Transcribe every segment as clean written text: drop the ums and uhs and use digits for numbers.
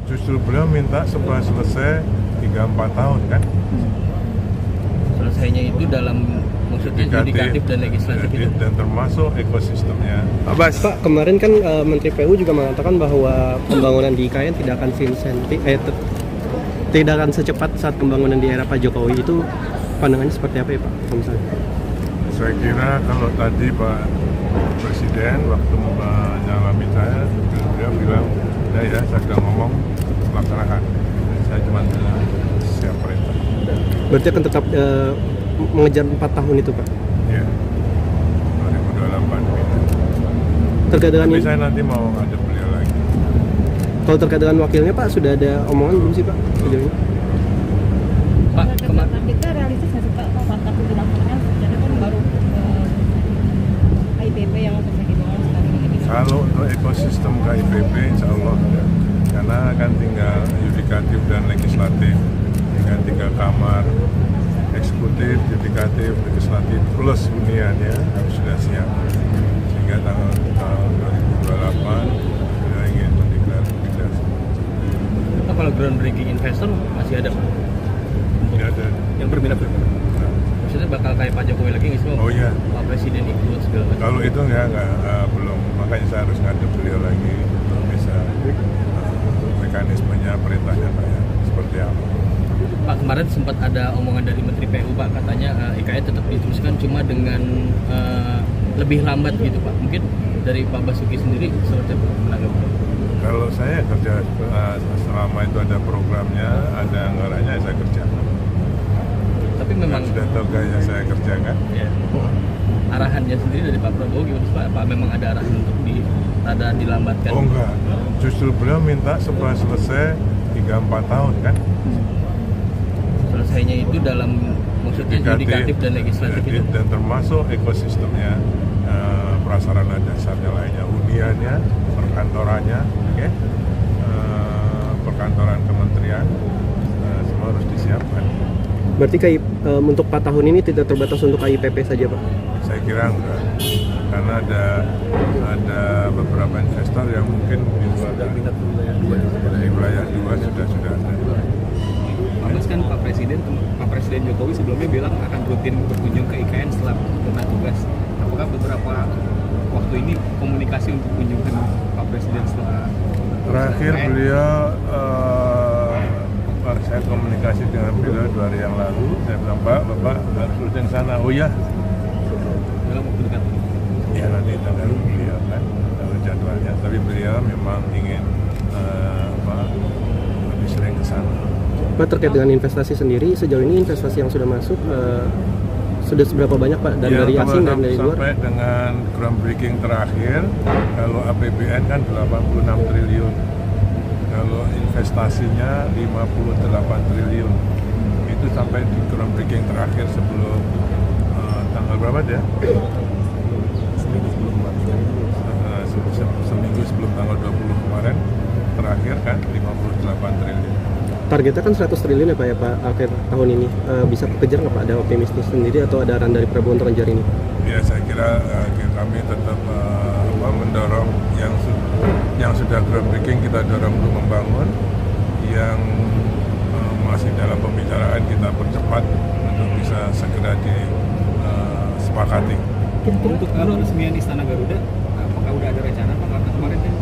Justru beliau minta setelah selesai 3-4 tahun kan. Selesainya itu dalam maksudnya yudikatif dan legislatif itu. Dan termasuk ekosistemnya. Pak, kemarin kan Menteri PU juga mengatakan bahwa pembangunan di IKN tidak akan tidak akan secepat saat pembangunan di era Pak Jokowi. Itu pandangannya seperti apa ya Pak? Misalnya? Saya kira kalau tadi Pak Presiden waktu menyalami saya, beliau bilang, ya saya sudah ngomong laksanakan. Saya cuma bilang siap perintah. Berarti akan tetap mengejar 4 tahun itu Pak? Iya, 2028. Terkait dengan Tapi saya nanti mau ngajak beliau lagi. Kalau terkait dengan wakilnya Pak, sudah ada omongan belum sih Pak? Sejauh ini? Pak, kemarin kita realistis nggak sih Pak, kalau takut dilakukan jadi kan baru KIPP yang untuk dibangun sekarang ini. Kalau untuk ekosistem KIPP insya Allah ada. Karena kan tinggal yudikatif dan legislatif, tinggal 3 kamar, eksekutif, yudikatif, legislatif plus huniannya harus sudah siap. Sehingga tahun 2028 kita ingin mendeklarasikan. Pak, kalau groundbreaking investor masih ada Pak? Tidak ada. Yang berbeda. Maksudnya bakal kayak Pak Jokowi lagi nggak sih Pak? Oh iya. Pak Presiden ikut segala macam. Kalau itu belum, makanya saya harus ngadep beliau lagi untuk bisa mekanismenya, perintahnya kayak seperti apa. Pak, kemarin sempat ada omongan dari Menteri PU Pak, katanya IKN tetap diteruskan cuma dengan lebih lambat gitu Pak. Mungkin dari Pak Basuki sendiri seperti apa menanggapi? Kalau saya kerja selama itu ada programnya, ada anggarannya, saya kerjakan. Tapi memang Sudah tahu gaya saya kerjakan. ya, arahannya sendiri dari Pak Prabowo gimana sih Pak? Apa memang ada arahan untuk rada dilambatkan? Oh enggak, justru beliau minta setelah selesai 3-4 tahun kan. Selesainya itu dalam maksudnya yudikatif dan legislatif itu. Dan termasuk ekosistemnya, prasarana dasarnya lainnya, huniannya, perkantorannya, perkantoran kementerian, semua harus disiapkan. Berarti untuk 4 tahun ini tidak terbatas untuk KIPP saja Pak? Saya kira enggak, karena ada beberapa investor yang mungkin di wilayah 2 sudah ada. Mas kan Pak Presiden Jokowi sebelumnya bilang akan rutin berkunjung ke IKN setelah pernah tugas. Apakah beberapa waktu ini komunikasi untuk kunjungan Pak Presiden setelah Terakhir IKN? beliau, saya komunikasi dengan beliau 2 hari yang lalu. Saya bilang, Bapak harus rutin sana. Oh ya, Dalam waktu dekat. ya nanti tanggal beliau kan, tahu jadwalnya. Tapi beliau memang ingin lebih sering ke sana. Pak, terkait dengan investasi sendiri, sejauh ini investasi yang sudah masuk sudah seberapa banyak Pak? Dan dari asing dan dari luar? Sampai dengan groundbreaking terakhir, kalau APBN kan 86 triliun. Kalau investasinya 58 triliun. Itu sampai di groundbreaking terakhir sebelum tanggal berapa dia? Seminggu sebelum tanggal 20 kemarin terakhir kan 58 triliun. Targetnya kan 100 triliun ya Pak ya Pak akhir tahun ini. Bisa kekejar nggak Pak? Ada optimistis sendiri atau ada arahan dari Prabowo untuk ngejar ini? Ya saya kira kami tetap mendorong yang sudah groundbreaking kita dorong untuk membangun, yang masih dalam pembicaraan kita percepat untuk bisa segera disepakati. Untuk peresmian Istana Garuda, apakah udah ada rencana Pak? Karena kemarin kan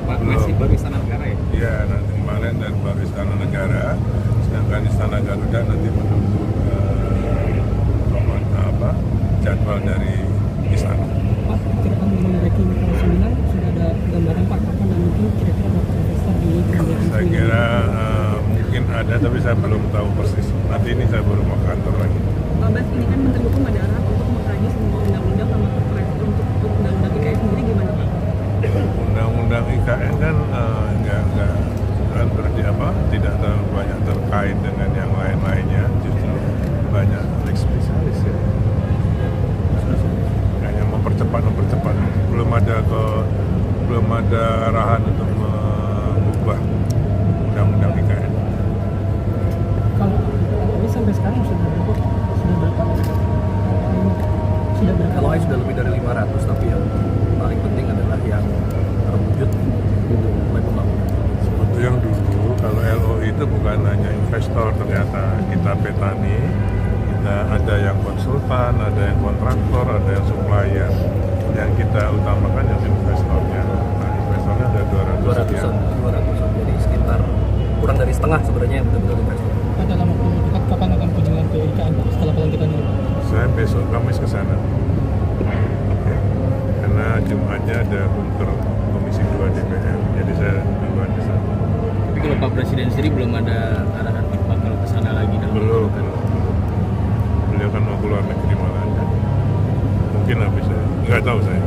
Pak masih baru Istana Negara ya? Iya, nanti kemarin dan baru Istana Negara, sedangkan Istana Garuda nanti menunggu jadwal dari Istana. Pak, kira-kira mengenai ranking 9 sudah ada gambaran Pak kapan dan mungkin kira-kira berapa investor di Groundbreaking? Saya kira mungkin ada, tapi saya belum tahu persis. Nanti ini saya baru mau ke kantor lagi. Pak Bas, ini kan Menteri Hukum ada arahan untuk mengkaji semua undang-undang sama perpres untuk undang-undang IKN sendiri gimana Pak? Undang-undang IKN kan nggak berarti tidak terlalu banyak terkait dengan yang lain-lainnya, justru banyak lex spesialis ya. Hanya mempercepat, belum ada arahan untuk mengubah undang-undang IKN. Kalau ini sampai sekarang sudah berapa? Kalau sudah lebih dari 500, tapi yang paling penting adalah yang terwujud untuk mulai pembangunan. yang dulu kalau LOI itu bukan hanya investor, ternyata kita petani, kita ada yang konsultan, ada yang kontraktor, ada yang supplier. Yang kita utamakan yang investornya. Nah, investornya ada 200 sekian. 200-an, jadi sekitar kurang dari setengah sebenarnya yang betul-betul investor. Pak, dalam waktu dekat kapan akan kunjungan ke IKN Pak setelah pelantikan ini? Saya besok Kamis ke sana. Oke. Karena Jumatnya ada kunker Komisi 2 DPR, jadi saya duluan ke sana. Tapi kalau Pak Presiden sendiri belum ada arahan Pak kalau ke sana lagi dalam Belum. waktu dekat. Beliau kan mau keluar negeri malah. Mungkin habis saya. Nggak tahu saya.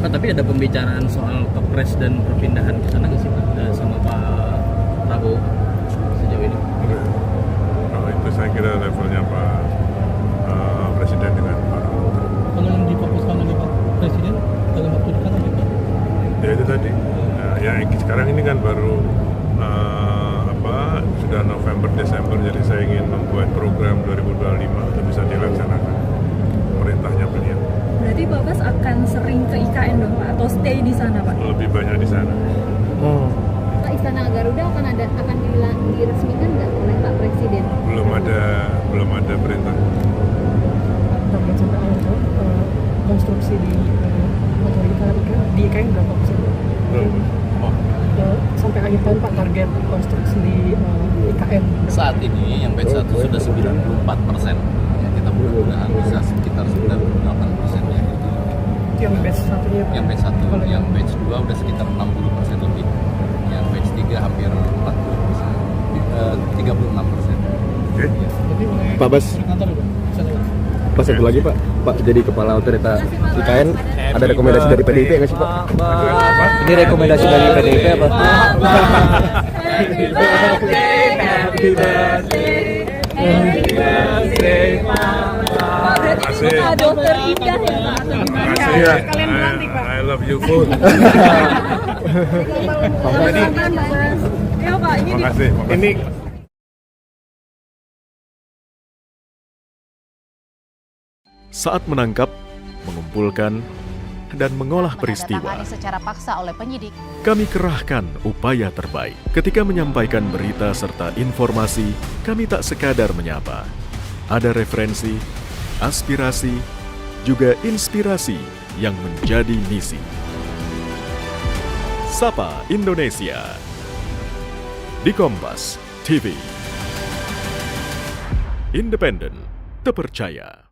Pak, tapi ada pembicaraan soal kepres dan perpindahan ke sana nggak sih Pak? Sama Pak Prabowo sejauh ini? Enggak. Kalau itu saya kira levelnya Pak Presiden dengan Pak Menteri. Kalau yang difokuskan oleh Pak Presiden dalam waktu dekat apa Pak? Ya itu tadi. Nah, ya sekarang ini kan baru sudah November Desember, jadi saya ingin membuat program 2025 untuk bisa dilaksanakan. Pemerintahnya beliau. Berarti Bapak akan sering ke IKN dong Pak, atau stay di sana Pak? Lebih banyak di sana. Pak, Istana Garuda akan diresmikan nggak oleh Pak Presiden? Belum ada perintah. Dapat sampai awal konstruksi di IKN berapa persen? Belum. Sampai akhir tahun Pak target konstruksi di IKN. Saat ini yang batch 1 sudah 94%. Ya, kita mudah-mudahan bisa sekitar 98% ya. Itu yang batch satunya Pak. Yang batch 1, yang batch 2 udah sekitar 60% lebih. Yang batch 3 hampir 40%. 36%. Oke. Jadi mulai Pak Bas. kantor ya Pak? Bisa lewat. Pak, satu lagi Pak, jadi kepala otorita IKN, ada rekomendasi dari PDIP nggak sih Pak? Ini rekomendasi dari PDIP apa? Masih. Dokter Indah ya Pak? Makasih ya. I love you full. Ya Pak, ini Makasih. Ini Saat menangkap, mengumpulkan, dan mengolah peristiwa, Menandatangani secara paksa oleh penyidik. kami kerahkan upaya terbaik. Ketika menyampaikan berita serta informasi, kami tak sekadar menyapa. Ada referensi, aspirasi, juga inspirasi yang menjadi misi. Sapa Indonesia di Kompas TV. Independen, terpercaya.